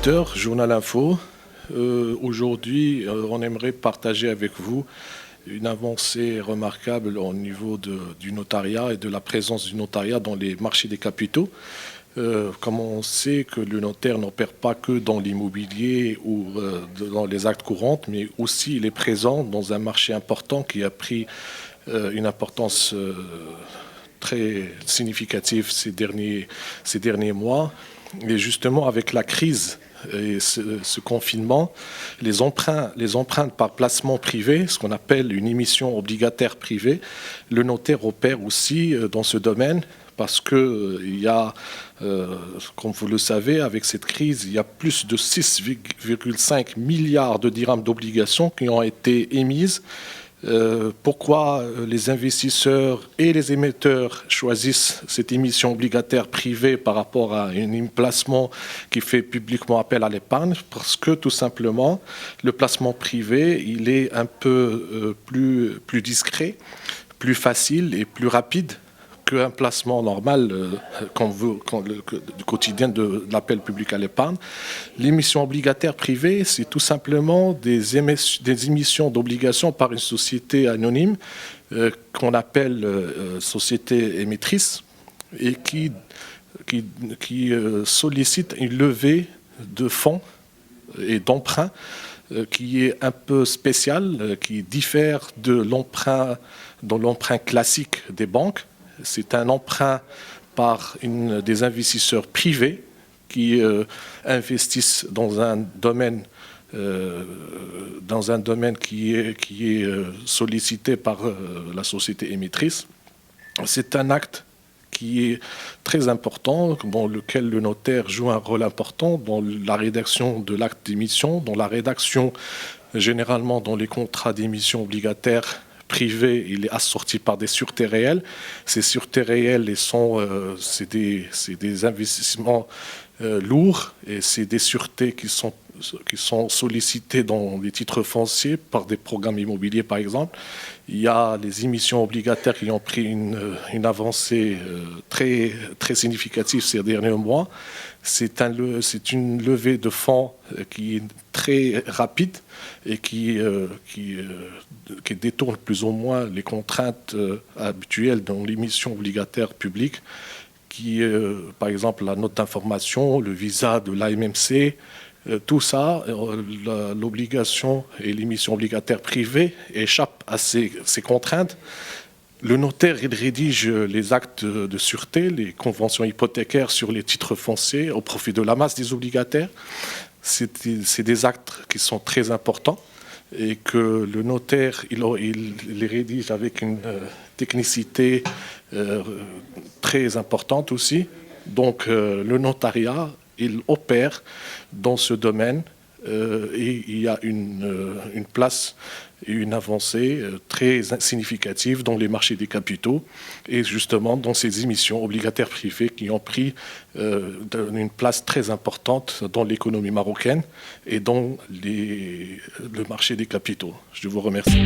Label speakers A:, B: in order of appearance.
A: auditeurs, Journal Info. Aujourd'hui, on aimerait partager avec vous une avancée remarquable au niveau du notariat et de la présence du notariat dans les marchés des capitaux. Comme on sait que le notaire n'opère pas que dans l'immobilier ou dans les actes courants, mais aussi il est présent dans un marché important qui a pris une importance très significative ces derniers mois. Et justement, avec la crise et ce confinement, les emprunts par placement privé, ce qu'on appelle une émission obligataire privée, le notaire opère aussi dans ce domaine parce qu'il y a, comme vous le savez, avec cette crise, il y a plus de 6,5 milliards de dirhams d'obligations qui ont été émises. Pourquoi les investisseurs et les émetteurs choisissent cette émission obligataire privée par rapport à un placement qui fait publiquement appel à l'épargne? Parce que tout simplement, le placement privé, il est un peu plus discret, plus facile et plus rapide qu'un placement normal du quotidien de l'appel public à l'épargne. L'émission obligataire privée, c'est tout simplement des émissions d'obligations par une société anonyme qu'on appelle société émettrice et qui sollicite une levée de fonds et d'emprunts qui est un peu spécial, qui diffère de l'emprunt classique des banques. C'est un emprunt par des investisseurs privés qui investissent dans un domaine qui est sollicité par la société émettrice. C'est un acte qui est très important, dans lequel le notaire joue un rôle important dans la rédaction de l'acte d'émission, dans la rédaction généralement dans les contrats d'émission obligataires privé, il est assorti par des sûretés réelles. Ces sûretés réelles c'est des investissements lourds et c'est des sûretés qui sont sollicitées dans les titres fonciers par des programmes immobiliers, par exemple. Il y a les émissions obligataires qui ont pris une avancée très, très significative ces derniers mois. C'est une levée de fonds qui est très rapide et qui détourne plus ou moins les contraintes habituelles dans l'émission obligataire publique, qui par exemple la note d'information, le visa de l'AMMC, tout ça, l'obligation et l'émission obligataire privée échappent à ces contraintes. Le notaire, il rédige les actes de sûreté, les conventions hypothécaires sur les titres fonciers au profit de la masse des obligataires. C'est des actes qui sont très importants et que le notaire, il les rédige avec une technicité très importante aussi. Donc le notariat, il opère dans ce domaine et il y a une place et une avancée très significative dans les marchés des capitaux et justement dans ces émissions obligataires privées qui ont pris une place très importante dans l'économie marocaine et dans le marché des capitaux. Je vous remercie.